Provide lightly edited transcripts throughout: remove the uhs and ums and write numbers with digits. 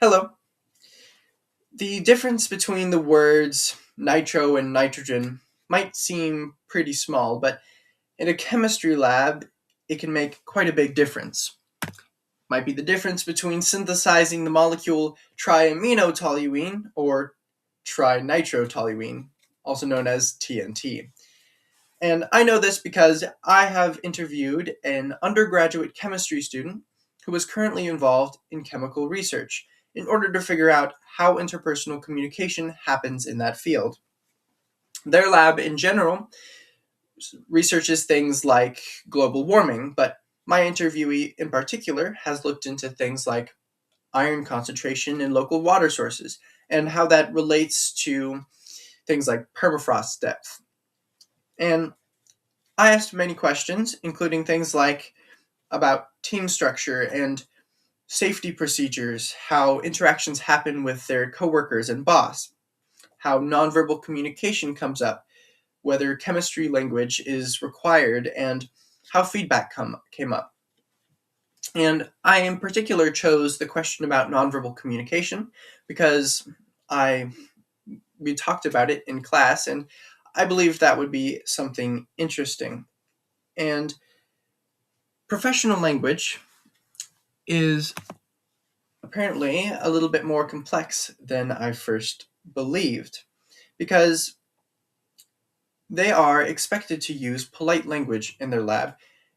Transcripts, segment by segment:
Hello. The difference between the words nitro and nitrogen might seem pretty small, but in a chemistry lab, it can make quite a big difference. Might be the difference between synthesizing the molecule triaminotoluene or trinitrotoluene, also known as TNT. And I know this because I have interviewed an undergraduate chemistry student who is currently involved in chemical research in order to figure out how interpersonal communication happens in that field. Their lab, in general, researches things like global warming, but my interviewee in particular has looked into things like iron concentration in local water sources and how that relates to things like permafrost depth. And I asked many questions, including things like about team structure and safety procedures, how interactions happen with their coworkers and boss, how nonverbal communication comes up, whether chemistry language is required, and how feedback came up. And I in particular chose the question about nonverbal communication because I we talked about it in class and I believe that would be something interesting. And professional language is apparently a little bit more complex than I first believed because they are expected to use polite language in their lab.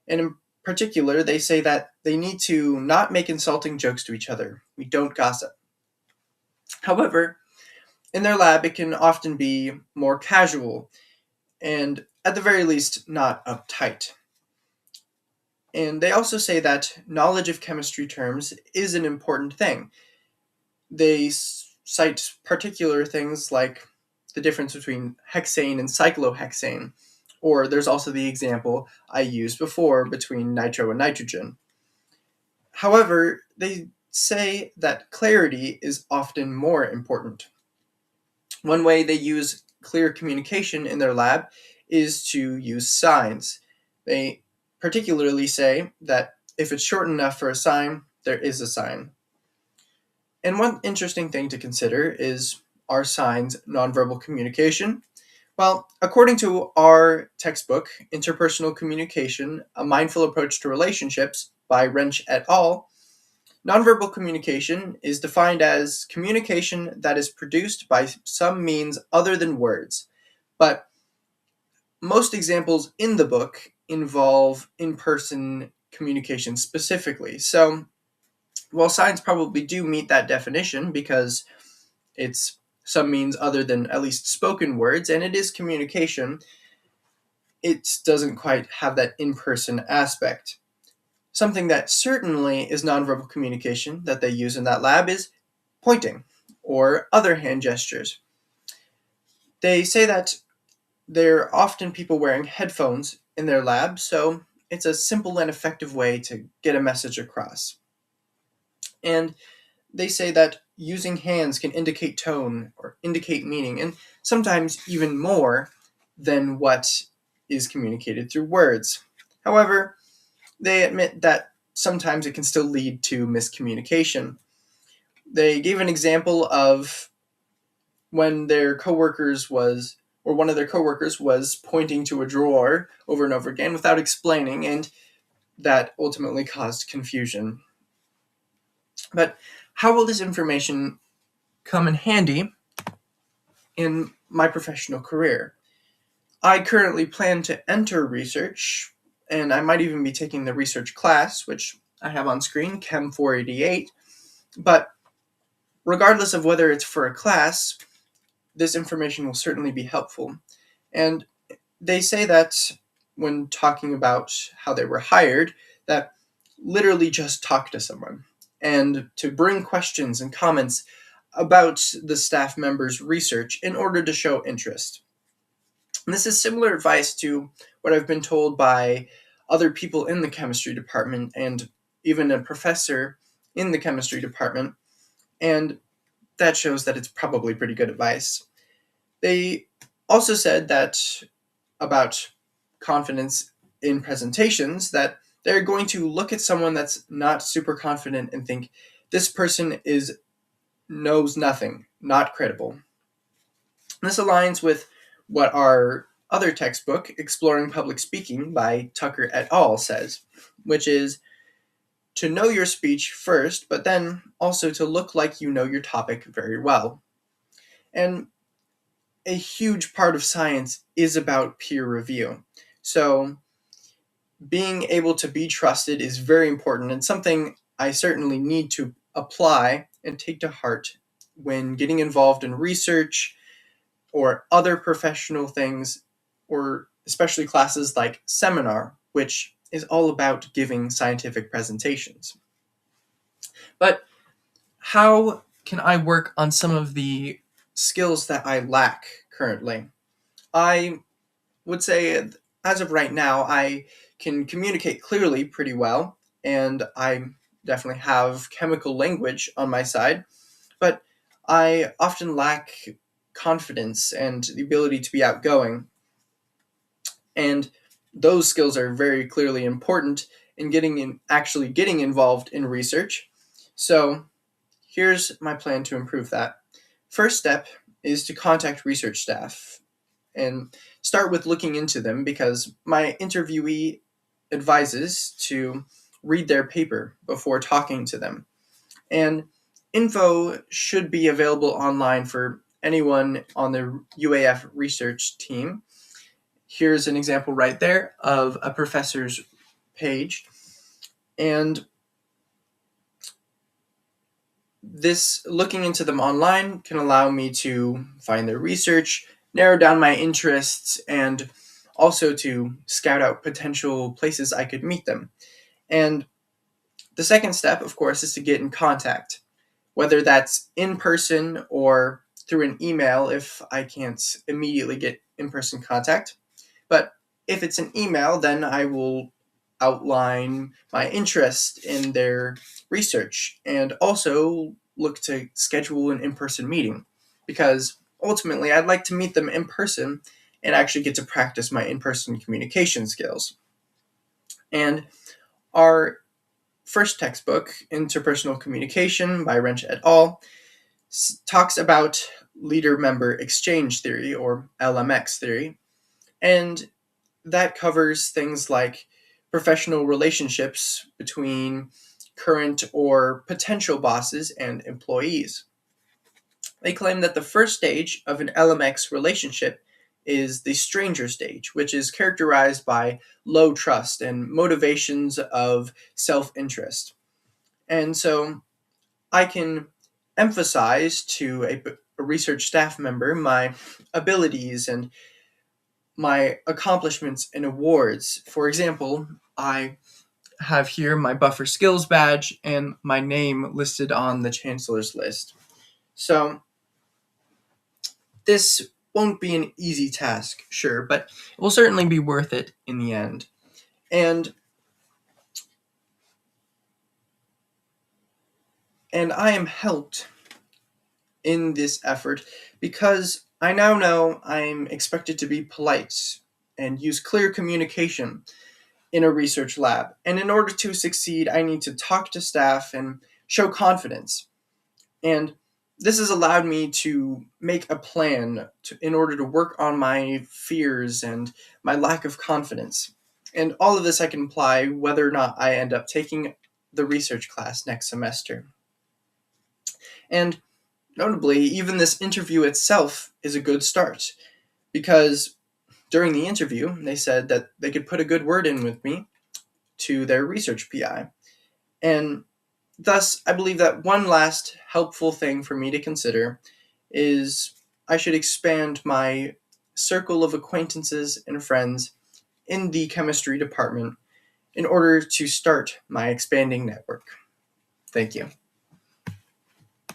And in particular, they say that they need to not make insulting jokes to each other. We don't gossip. However, in their lab, it can often be more casual and, at the very least, not uptight. And they also say that knowledge of chemistry terms is an important thing. They cite particular things like the difference between hexane and cyclohexane, or there's also the example I used before between nitro and nitrogen. However, they say that clarity is often more important. One way they use clear communication in their lab is to use signs. They particularly say that if it's short enough for a sign, there is a sign. And one interesting thing to consider is, are signs nonverbal communication? Well, according to our textbook, Interpersonal Communication, A Mindful Approach to Relationships by Wrench et al., nonverbal communication is defined as communication that is produced by some means other than words. But most examples in the book involve in person communication specifically. So, while signs probably do meet that definition because it's some means other than at least spoken words, and it is communication, it doesn't quite have that in person aspect. Something that certainly is nonverbal communication that they use in that lab is pointing or other hand gestures. They say that there are often people wearing headphones in their lab, so it's a simple and effective way to get a message across. And they say that using hands can indicate tone or indicate meaning, and sometimes even more than what is communicated through words. However, they admit that sometimes it can still lead to miscommunication. They gave an example of when their coworkers was or one of their coworkers was pointing to a drawer over and over again without explaining, and that ultimately caused confusion. But how will this information come in handy in my professional career? I currently plan to enter research, and I might even be taking the research class, which I have on screen, Chem 488. But regardless of whether it's for a class, this information will certainly be helpful. And they say that when talking about how they were hired, that literally just talk to someone and to bring questions and comments about the staff member's research in order to show interest. And this is similar advice to what I've been told by other people in the chemistry department and even a professor in the chemistry department, and that shows that it's probably pretty good advice. They also said that about confidence in presentations that they're going to look at someone that's not super confident and think this person is knows nothing, not credible. This aligns with what our other textbook, Exploring Public Speaking by Tucker et al., says, which is to know your speech first, but then also to look like you know your topic very well. And a huge part of science is about peer review. So being able to be trusted is very important and something I certainly need to apply and take to heart when getting involved in research or other professional things, or especially classes like seminar, which is all about giving scientific presentations. But how can I work on some of the skills that I lack currently? I would say, as of right now, I can communicate clearly pretty well, and I definitely have chemical language on my side, but I often lack confidence and the ability to be outgoing. And those skills are very clearly important in actually getting involved in research. So here's my plan to improve that. First step is to contact research staff and start with looking into them, because my interviewee advises to read their paper before talking to them. And info should be available online for anyone on the UAF research team. Here's an example right there of a professor's page. And this, looking into them online, can allow me to find their research, narrow down my interests, and also to scout out potential places I could meet them. And the second step, of course, is to get in contact, whether that's in person or through an email if I can't immediately get in person contact. But if it's an email, then I will outline my interest in their research and also look to schedule an in person meeting, because ultimately I'd like to meet them in person and actually get to practice my in person communication skills. And our first textbook, Interpersonal Communication by Wrench et al., talks about leader member exchange theory, or LMX theory, and that covers things like professional relationships between current or potential bosses and employees. They claim that the first stage of an LMX relationship is the stranger stage, which is characterized by low trust and motivations of self interest. And so I can emphasize to a research staff member my abilities and my accomplishments and awards. For example, I have here my Buffer Skills badge and my name listed on the Chancellor's list. So this won't be an easy task, sure, but it will certainly be worth it in the end. And I am helped in this effort because I now know I'm expected to be polite and use clear communication in a research lab. And in order to succeed, I need to talk to staff and show confidence. And this has allowed me to make a plan in order to work on my fears and my lack of confidence. And all of this I can apply whether or not I end up taking the research class next semester. And notably, even this interview itself is a good start, because during the interview, they said that they could put a good word in with me to their research PI. And thus, I believe that one last helpful thing for me to consider is I should expand my circle of acquaintances and friends in the chemistry department in order to start my expanding network. Thank you.